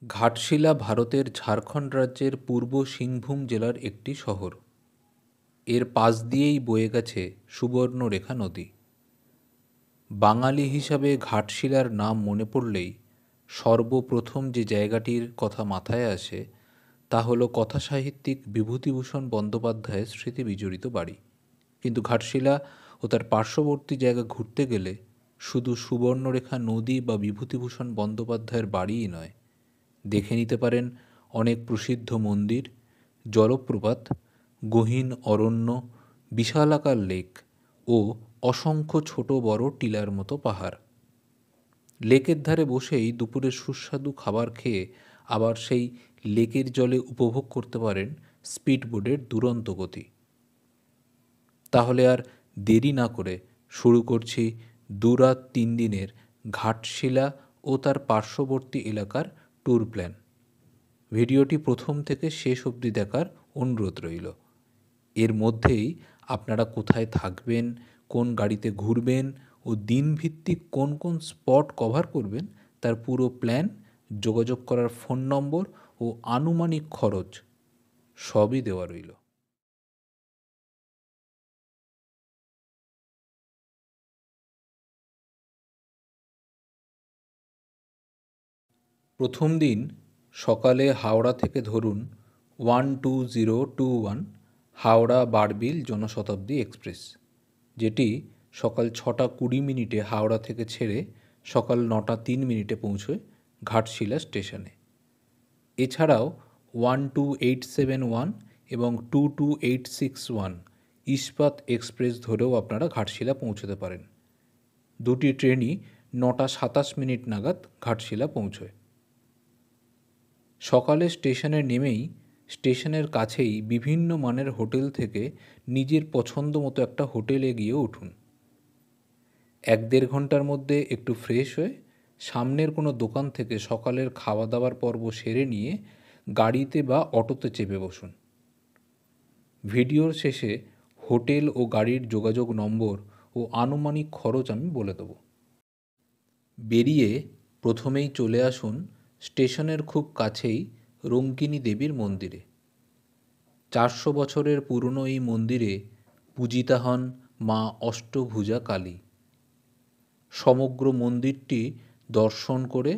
ঘাটশিলা ভারতের ঝাড়খণ্ড রাজ্যের পূর্ব সিংভূম জেলার একটি শহর। এর পাশ দিয়েই বয়ে গেছে সুবর্ণরেখা নদী। বাঙালি হিসাবে ঘাটশিলার নাম মনে পড়লেই সর্বপ্রথম যে জায়গাটির কথা মাথায় আসে তা হলো কথাসাহিত্যিক বিভূতিভূষণ বন্দ্যোপাধ্যায়ের স্মৃতি বিজড়িত বাড়ি। কিন্তু ঘাটশিলা ও তার পার্শ্ববর্তী জায়গা ঘুরতে গেলে শুধু সুবর্ণরেখা নদী বা বিভূতিভূষণ বন্দ্যোপাধ্যায়ের বাড়িই নয়, দেখে নিতে পারেন অনেক প্রসিদ্ধ মন্দির, জলপ্রপাত, গহীন অরণ্য, বিশালাকার লেক ও অসংখ্য ছোট বড় টিলার মতো পাহাড়। লেকের ধারে বসেই দুপুরের সুস্বাদু খাবার খেয়ে আবার সেই লেকের জলে উপভোগ করতে পারেন স্পিডবোটের দুরন্ত গতি। তাহলে আর দেরি না করে শুরু করছি 2 রাত 3 দিনের ঘাটশিলা ও তার পার্শ্ববর্তী এলাকার ট্যুর প্ল্যান। ভিডিওটি প্রথম থেকে শেষ অবধি দেখার অনুরোধ রইল। এর মধ্যেই আপনারা কোথায় থাকবেন, কোন গাড়িতে ঘুরবেন ও দিনভিত্তিক কোন কোন স্পট কভার করবেন তার পুরো প্ল্যান, যোগাযোগ করার ফোন নম্বর ও আনুমানিক খরচ সবই দেওয়া রইল। প্রথম দিন সকালে হাওড়া থেকে ধরুন 12021 হাওড়া বারবিল জনশতাব্দী এক্সপ্রেস, যেটি সকাল 6টা 20 মিনিটে হাওড়া থেকে ছেড়ে সকাল 9টা 3 মিনিটে পৌঁছয় ঘাটশিলা স্টেশনে। এছাড়াও 12871 এবং 22861 ইস্পাত এক্সপ্রেস ধরেও আপনারা ঘাটশিলা পৌঁছতে পারেন। দুটি ট্রেনই 9টা 27 মিনিট নাগাদ ঘাটশিলা পৌঁছয়। সকালে স্টেশনে নেমেই স্টেশনের কাছেই বিভিন্ন মানের হোটেল থেকে নিজের পছন্দ মতো একটা হোটেলে গিয়ে উঠুন। 1-1.5 ঘন্টার মধ্যে একটু ফ্রেশ হয়ে সামনের কোনো দোকান থেকে সকালের খাওয়া দাওয়ার পর্ব সেরে নিয়ে গাড়িতে বা অটোতে চেপে বসুন। ভিডিওর শেষে হোটেল ও গাড়ির যোগাযোগ নম্বর ও আনুমানিক খরচ আমি বলে দেব। বেরিয়ে প্রথমেই চলে আসুন স্টেশনের খুব কাছেই রঙ্কিনী দেবীর মন্দিরে। 400 বছরের পুরনো এই মন্দিরে পূজিতা হন মা অষ্টভুজা কালী। সমগ্র মন্দিরটি দর্শন করে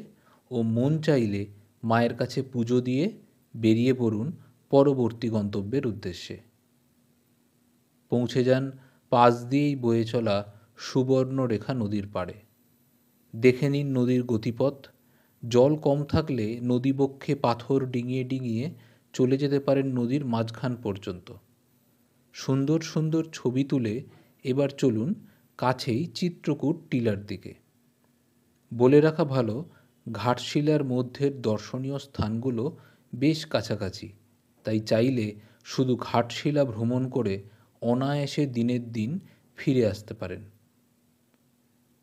ও মন চাইলে মায়ের কাছে পুজো দিয়ে বেরিয়ে পড়ুন পরবর্তী গন্তব্যের উদ্দেশ্যে। পৌঁছে যান পাশ দিয়েই বয়ে চলা সুবর্ণরেখা নদীর পাড়ে। দেখে নিন নদীর গতিপথ। জল কম থাকলে নদীবক্ষে পাথর ডিঙিয়ে ডিঙিয়ে চলে যেতে পারেন নদীর মাঝখান পর্যন্ত। সুন্দর সুন্দর ছবি তুলে এবার চলুন কাছেই চিত্রকূট টিলার দিকে। বলে রাখা ভালো, ঘাটশিলার মধ্যের দর্শনীয় স্থানগুলো বেশ কাছাকাছি, তাই চাইলে শুধু ঘাটশিলা ভ্রমণ করে অনায়াসে দিনের দিন ফিরে আসতে পারেন।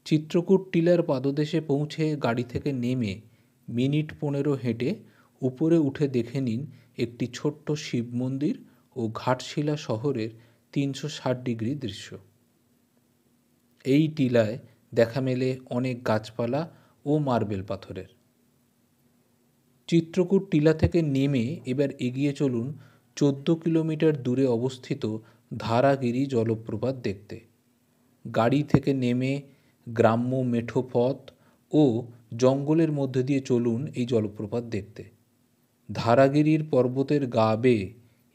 চিত্রকূট টিলার পাদদেশে পৌঁছে গাড়ি থেকে নেমে মিনিট 15 হেঁটে উপরে উঠে দেখে নিন একটি ছোট্ট শিব মন্দির ও ঘাটশিলা শহরের 360 ডিগ্রি দৃশ্য। এই টিলায় দেখা মেলে অনেক গাছপালা ও মার্বেল পাথরের। চিত্রকূট টিলা থেকে নেমে এবার এগিয়ে চলুন 14 কিলোমিটার দূরে অবস্থিত ধারাগিরি জলপ্রপাত দেখতে। গাড়ি থেকে নেমে গ্রাম্য মেঠো পথ ও জঙ্গলের মধ্যে দিয়ে চলুন এই জলপ্রপাত দেখতে। ধারাগিরির পর্বতের গা বেয়ে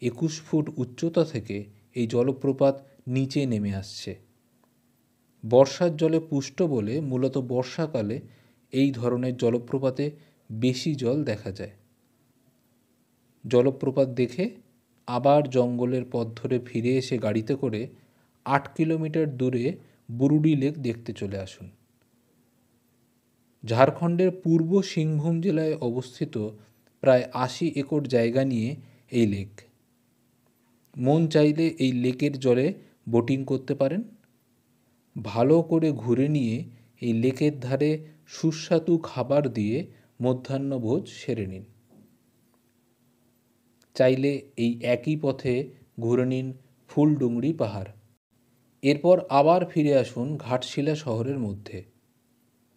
21 ফুট উচ্চতা থেকে এই জলপ্রপাত নিচে নেমে আসছে। বর্ষার জলে পুষ্ট বলে মূলত বর্ষাকালে এই ধরনের জলপ্রপাতে বেশি জল দেখা যায়। জলপ্রপাত দেখে আবার জঙ্গলের পথ ধরে ফিরে এসে গাড়িতে করে 8 কিলোমিটার দূরে বুরুডি লেক দেখতে চলে আসুন। ঝাড়খণ্ডের পূর্ব সিংভূম জেলায় অবস্থিত প্রায় 80 একর জায়গা নিয়ে এই লেক। মন চাইলে এই লেকের জলে বোটিং করতে পারেন। ভালো করে ঘুরে নিয়ে এই লেকের ধারে সুস্বাদু খাবার দিয়ে মধ্যাহ্নভোজ সেরে নিন। চাইলে এই একই পথে ঘুরে নিন ফুলডুংরি পাহাড়। এরপর আবার ফিরে আসুন ঘাটশিলা শহরের মধ্যে।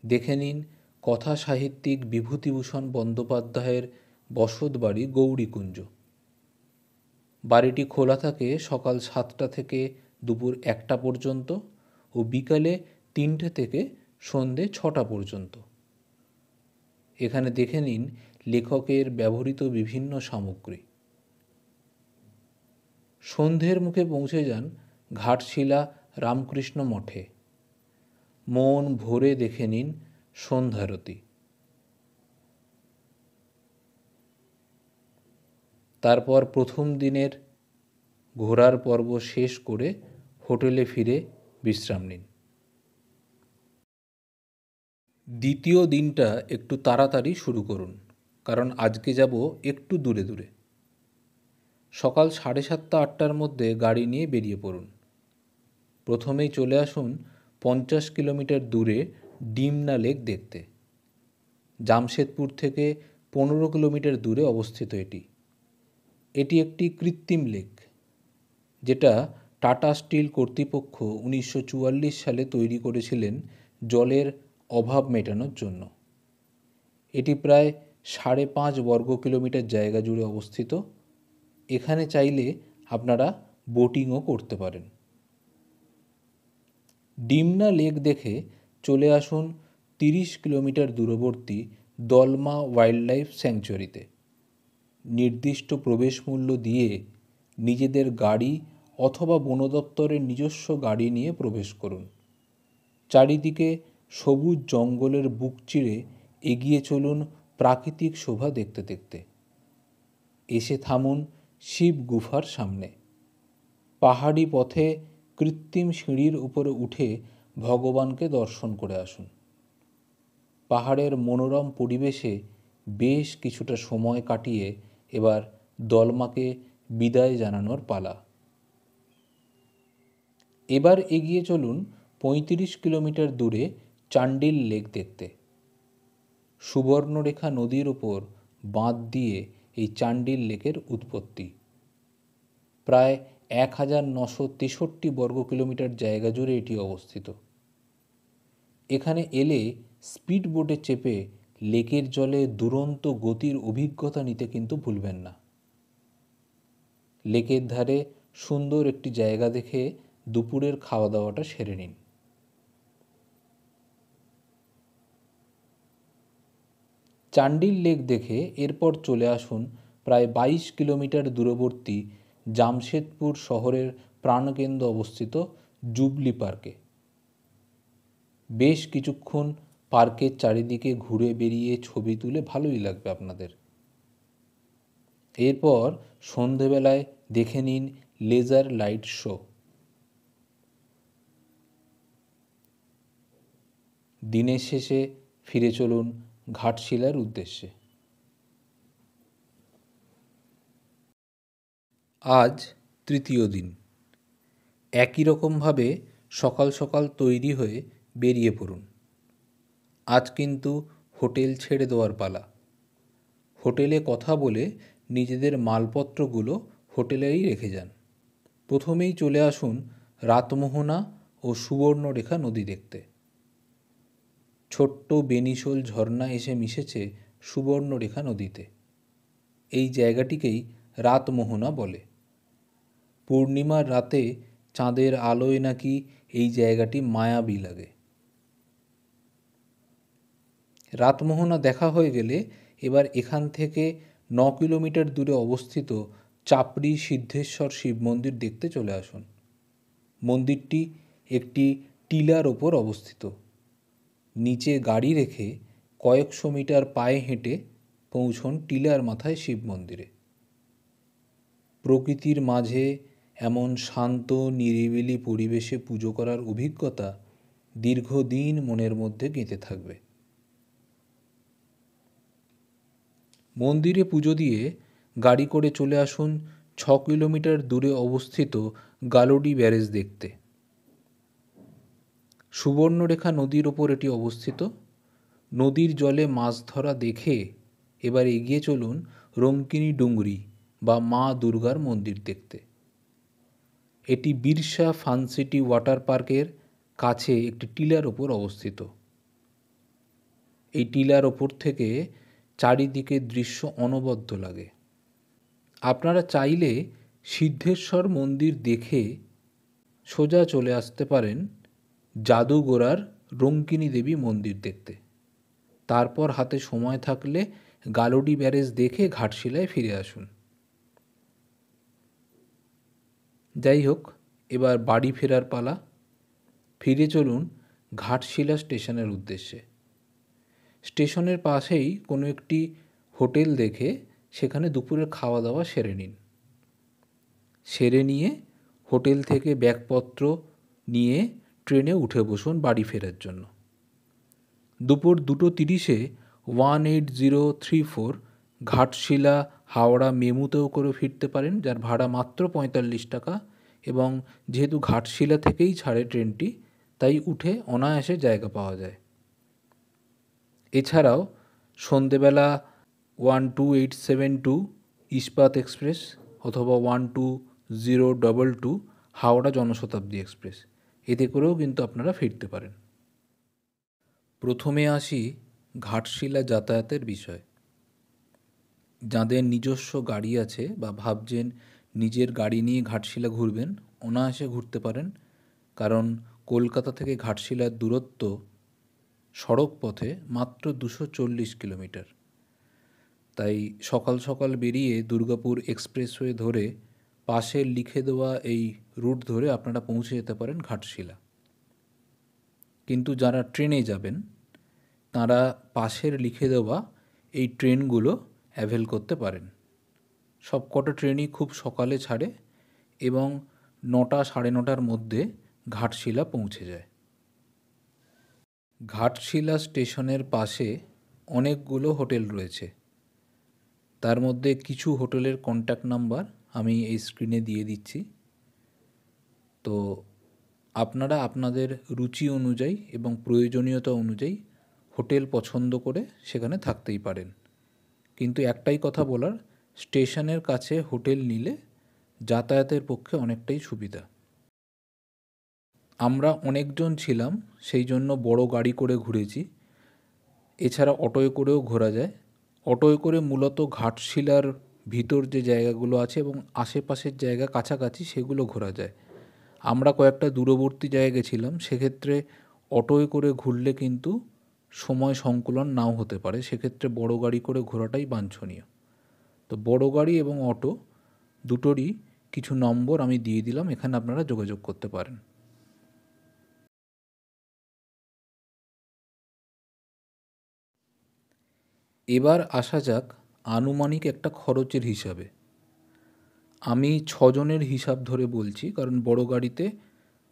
দেখে নিন কথা সাহিত্যিক বিভূতিভূষণ বন্দ্যোপাধ্যায়ের বসতবাড়ি গৌরীকুঞ্জ। বাড়িটি খোলা থাকে সকাল 7টা থেকে দুপুর 1টা পর্যন্ত ও বিকালে 3টে থেকে সন্ধে 6টা পর্যন্ত। এখানে দেখে নিন লেখকের ব্যবহৃত বিভিন্ন সামগ্রী। সন্ধ্যের মুখে পৌঁছে যান ঘাটশিলা রামকৃষ্ণ মঠে। মন ভরে দেখে নিন সন্ধ্যারতি। তারপর প্রথম দিনের ঘোরার পর্ব শেষ করে হোটেলে ফিরে বিশ্রাম নিন। দ্বিতীয় দিনটা একটু তাড়াতাড়ি শুরু করুন, কারণ আজকে যাব একটু দূরে দূরে। সকাল 7:30-8টার মধ্যে গাড়ি নিয়ে বেরিয়ে পড়ুন। প্রথমেই চলে আসুন 50 কিলোমিটার দূরে ডিমনা লেক দেখতে। জামশেদপুর থেকে 15 কিলোমিটার দূরে অবস্থিত এটি। এটি একটি কৃত্রিম লেক, যেটা টাটা স্টিল কর্তৃপক্ষ 1944 সালে তৈরি করেছিলেন জলের অভাব মেটানোর জন্য। এটি প্রায় 5.5 বর্গ কিলোমিটার জায়গা জুড়ে অবস্থিত। এখানে চাইলে আপনারা বোটিংও করতে পারেন। ডিমনা লেক দেখে চলে আসুন 30 কিলোমিটার দূরবর্তী দলমা ওয়াইল্ড লাইফ স্যাংচুয়ারিতে। নির্দিষ্ট প্রবেশ মূল্য দিয়ে নিজেদের গাড়ি অথবা বন দপ্তরের নিজস্ব গাড়ি নিয়ে প্রবেশ করুন। চারিদিকে সবুজ জঙ্গলের বুক চিরে এগিয়ে চলুন প্রাকৃতিক শোভা দেখতে দেখতে। এসে থামুন শিব গুফার সামনে। পাহাড়ি পথে কৃত্রিম সিঁড়ির উপরে উঠে ভগবানকে দর্শন করে আসুন। পাহাড়ের মনোরম পরিবেশে বেশ কিছুটা সময় কাটিয়ে এবার দলমাকে বিদায় জানানোর পালা। এবার এগিয়ে চলুন 35 কিলোমিটার দূরে চান্ডিল লেক দেখতে। সুবর্ণরেখা নদীর উপর বাঁধ দিয়ে এই চান্ডিল লেকের উৎপত্তি। প্রায় 1963 বর্গ কিলোমিটার জায়গা জুড়ে এটি অবস্থিত। এখানে এলে স্পিড বোটে চেপে লেকের জলে দুরন্ত গতির অভিজ্ঞতা নিতে কিন্তু ভুলবেন না। লেকের ধারে সুন্দর একটি জায়গা দেখে দুপুরের খাওয়া দাওয়াটা সেরে নিন। চান্ডিল লেক দেখে এরপর চলে আসুন প্রায় 22 কিলোমিটার দূরবর্তী জামশেদপুর শহরের প্রাণকেন্দ্র অবস্থিত জুবলি পার্কে। বেশ কিছুক্ষণ পার্কের চারিদিকে ঘুরে বেরিয়ে ছবি তুলে ভালোই লাগবে আপনাদের। এরপর সন্ধেবেলায় দেখে নিন লেজার লাইট শো। দিনের শেষে ফিরে চলুন ঘাটশিলার উদ্দেশ্যে। আজ তৃতীয় দিন। একই রকমভাবে সকাল সকাল তৈরি হয়ে বেরিয়ে পড়ুন। আজ কিন্তু হোটেল ছেড়ে দেওয়ার পালা। হোটেলে কথা বলে নিজেদের মালপত্রগুলো হোটেলেই রেখে যান। প্রথমেই চলে আসুন রাতমোহনা ও সুবর্ণরেখা নদী দেখতে। ছোট্ট বেনিশোল ঝর্ণা এসে মিশেছে সুবর্ণরেখা নদীতে। এই জায়গাটিকেই রাতমোহনা বলে। পূর্ণিমার রাতে চাঁদের আলোয় নাকি এই জায়গাটি মায়াবী লাগে। রাতমোহনা দেখা হয়ে গেলে এবার এখান থেকে 9 কিলোমিটার দূরে অবস্থিত চাপড়ি সিদ্ধেশ্বর শিব মন্দির দেখতে চলে আসুন। মন্দিরটি একটি টিলার ওপর অবস্থিত। নিচে গাড়ি রেখে কয়েকশো মিটার পায়ে হেঁটে পৌঁছন টিলার মাথায় শিব মন্দিরে। প্রকৃতির মাঝে এমন শান্ত নিরিবিলি পরিবেশে পুজো করার অভিজ্ঞতা দীর্ঘদিন মনের মধ্যে গেঁথে থাকবে। মন্দিরে পুজো দিয়ে গাড়ি করে চলে আসুন 6 কিলোমিটার দূরে অবস্থিত গালোডি ব্যারেজ দেখতে। সুবর্ণরেখা নদীর ওপর এটি অবস্থিত। নদীর জলে মাছ ধরা দেখে এবার এগিয়ে চলুন রঙ্কিনী ডুংরি বা মা দুর্গার মন্দির দেখতে। এটি বিরসা ফানসিটি ওয়াটার পার্কের কাছে একটি টিলার ওপর অবস্থিত। এই টিলার ওপর থেকে চারিদিকে দৃশ্য অনবদ্য লাগে। আপনারা চাইলে সিদ্ধেশ্বর মন্দির দেখে সোজা চলে আসতে পারেন জাদুগোড়ার রঙ্কিনী দেবী মন্দির দেখতে। তারপর হাতে সময় থাকলে গালুডি ব্যারেজ দেখে ঘাটশিলায় ফিরে আসুন। যাই হোক, এবার বাড়ি ফেরার পালা। ফিরে চলুন ঘাটশিলা স্টেশনের উদ্দেশ্যে। স্টেশনের পাশেই কোনো একটি হোটেল দেখে সেখানে দুপুরের খাওয়া দাওয়া সেরে নিন। সেরে নিয়ে হোটেল থেকে ব্যাগপত্র নিয়ে ট্রেনে উঠে বসুন বাড়ি ফেরার জন্য। দুপুর 2:30 18034 ঘাটশিলা হাওড়া মেমুতেও করে ফিরতে পারেন, যার ভাড়া মাত্র 45 টাকা, এবং যেহেতু ঘাটশিলা থেকেই ছাড়ে ট্রেনটি, তাই উঠে অনায়াসে জায়গা পাওয়া যায়। এছাড়াও সন্ধেবেলা 12872 ইস্পাত এক্সপ্রেস অথবা 12022 হাওড়া জনশতাব্দী এক্সপ্রেস, এতে করেও কিন্তু আপনারা ফিরতে পারেন। প্রথমে আসি ঘাটশিলা যাতায়াতের বিষয়। যাদের নিজস্ব গাড়ি আছে বা ভাবছেন নিজের গাড়ি নিয়ে ঘাটশিলা ঘুরবেন, অনায়াসে ঘুরতে পারেন, কারণ কলকাতা থেকে ঘাটশিলার দূরত্ব সড়ক পথে মাত্র 240 কিলোমিটার। তাই সকাল সকাল বেরিয়ে দুর্গাপুর এক্সপ্রেসওয়ে ধরে পাশের লিখে দেওয়া এই রুট ধরে আপনারা পৌঁছে যেতে পারেন ঘাটশিলা। কিন্তু যারা ট্রেনে যাবেন তারা পাশের লিখে দেওয়া এই ট্রেনগুলো অ্যাভেল করতে পারেন। সব কটা ট্রেনই খুব সকালে ছাড়ে এবং 9টা 9:30টার মধ্যে ঘাটশিলা পৌঁছে যায়। ঘাটশিলা স্টেশনের পাশে অনেকগুলো হোটেল রয়েছে। তার মধ্যে কিছু হোটেলের কন্ট্যাক্ট নাম্বার আমি এই স্ক্রিনে দিয়ে দিচ্ছি। তো আপনারা আপনাদের রুচি অনুযায়ী এবং প্রয়োজনীয়তা অনুযায়ী হোটেল পছন্দ করে সেখানে থাকতেই পারেন। কিন্তু একটাই কথা বলার, স্টেশনের কাছে হোটেল নিলে যাতায়াতের পক্ষে অনেকটাই সুবিধা। আমরা অনেকজন ছিলাম, সেই জন্য বড় গাড়ি করে ঘুরেছি। এছাড়া অটোয় করেও ঘোরা যায়। অটোয় করে মূলত ঘাটশিলার ভিতর যে জায়গাগুলো আছে এবং আশেপাশের জায়গা কাছাকাছি সেগুলো ঘোরা যায়। আমরা কয়েকটা দূরবর্তী জায়গায় গেছিলাম, সেক্ষেত্রে অটোয় করে ঘুরলে কিন্তু সময় সংকুলন নাও হতে পারে, সেক্ষেত্রে বড় গাড়ি করে ঘোরাটাই বাঞ্ছনীয়। তো বড় গাড়ি এবং অটো দুটোরই কিছু নম্বর আমি দিয়ে দিলাম, এখানে আপনারা যোগাযোগ করতে পারেন। এবার আসা যাক আনুমানিক একটা খরচের হিসাবে। আমি 6 জনের হিসাব ধরে বলছি, কারণ বড় গাড়িতে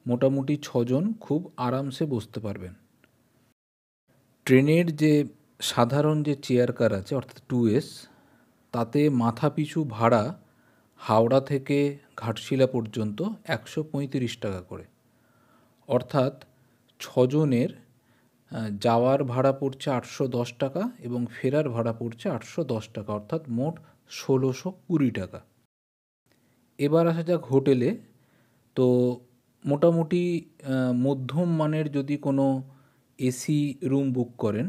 মোটামুটি 6 জন খুব আরামসে বসতে পারবেন। ট্রেনের যে সাধারণ যে চেয়ার কার আছে অর্থাৎ 2S, তাতে মাথাপিছু ভাড়া হাওড়া থেকে ঘাটশিলা পর্যন্ত 135 টাকা করে। অর্থাৎ 6 জনের যাওয়ার ভাড়া পড়ছে 810 টাকা এবং ফেরার ভাড়া পড়ছে 810 টাকা, অর্থাৎ মোট 1620 টাকা। এবার আসা যাক হোটেলে। তো মোটামুটি মধ্যম মানের যদি কোনো এসি রুম বুক করেন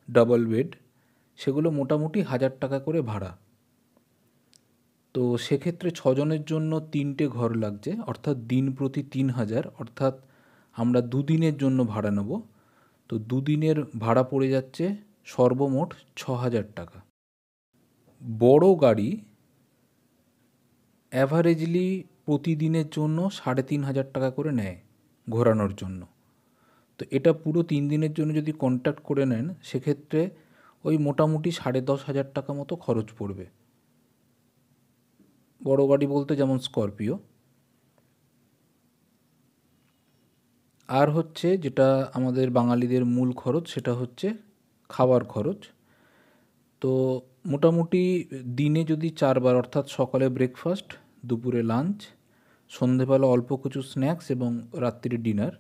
ডাবল বেড, সেগুলো মোটামুটি 1000 টাকা করে ভাড়া। তো সেক্ষেত্রে 6 জনের জন্য 3টে ঘর লাগছে, অর্থাৎ দিন প্রতি 3000, অর্থাৎ আমরা 2 দিনের জন্য ভাড়া নেব। তো 2 দিনের ভাড়া পড়ে যাচ্ছে সর্বমোট 6000 টাকা। বড় গাড়ি অ্যাভারেজলি প্রতিদিনের জন্য 3500 টাকা করে নেয় ঘোরানোর জন্য। তো এটা পুরো 3 দিনের জন্য যদি কন্ট্যাক্ট করে নেন, সেক্ষেত্রে ওই মোটামুটি 10,500 টাকা মতো খরচ পড়বে। বড় গাড়ি বলতে যেমন স্করপিও। আর হচ্ছে যেটা আমাদের বাঙালিদের মূল খরচ, সেটা হচ্ছে খাবার খরচ। তো মোটামুটি দিনে যদি 4 বার, অর্থাৎ সকালে ব্রেকফাস্ট, দুপুরে লাঞ্চ, সন্ধেবেলা অল্প কিছু স্ন্যাক্স এবং রাত্রির ডিনার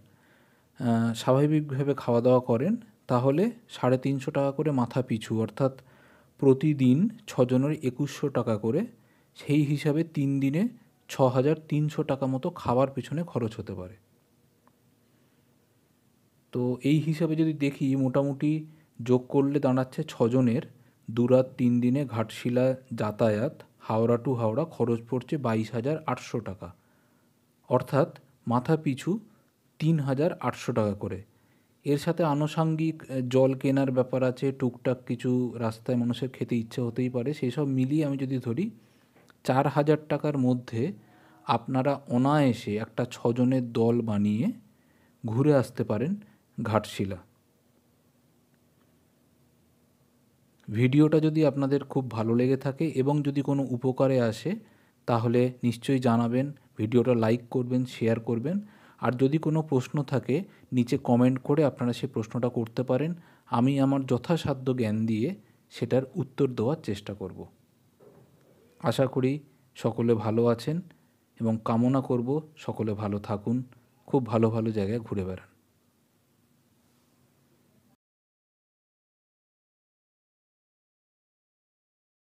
স্বাভাবিকভাবে খাওয়া দাওয়া করেন, তাহলে 350 টাকা করে মাথা পিছু, অর্থাৎ প্রতিদিন 6 জনের 2100 টাকা করে, সেই হিসাবে 3 দিনে 6300 টাকা মতো খাবার পিছনে খরচ হতে পারে। তো এই হিসাবে যদি দেখি, মোটামুটি যোগ করলে দাঁড়াচ্ছে 6 জনের 2 রাত 3 দিনে ঘাটশিলা যাতায়াত হাওড়া টু হাওড়া খরচ পড়ছে 22,800 টাকা, অর্থাৎ মাথা পিছু 3,800 টাকা করে। এর সাথে আনুষাঙ্গিক জল কেনার ব্যাপার আছে, টুকটাক কিছু রাস্তায় মানুষের খেতে ইচ্ছে হতেই পারে, সেই সব মিলিয়ে আমি যদি ধরি 4,000 টাকার মধ্যে আপনারা অনায়াসে একটা 6 জনের দল বানিয়ে ঘুরে আসতে পারেন ঘাটশিলা। ভিডিওটা যদি আপনাদের খুব ভালো লেগে থাকে এবং যদি কোনো উপকারে আসে তাহলে নিশ্চয়ই জানাবেন, ভিডিওটা লাইক করবেন, শেয়ার করবেন। আর যদি কোনো প্রশ্ন থাকে নিচে কমেন্ট করে আপনারা সেই প্রশ্নটা করতে পারেন, আমি আমার যথাসাধ্য জ্ঞান দিয়ে সেটার উত্তর দেওয়ার চেষ্টা করব। আশা করি সকলে ভালো আছেন এবং কামনা করব সকলে ভালো থাকুন, খুব ভালো ভালো জায়গায় ঘুরে বেড়ান।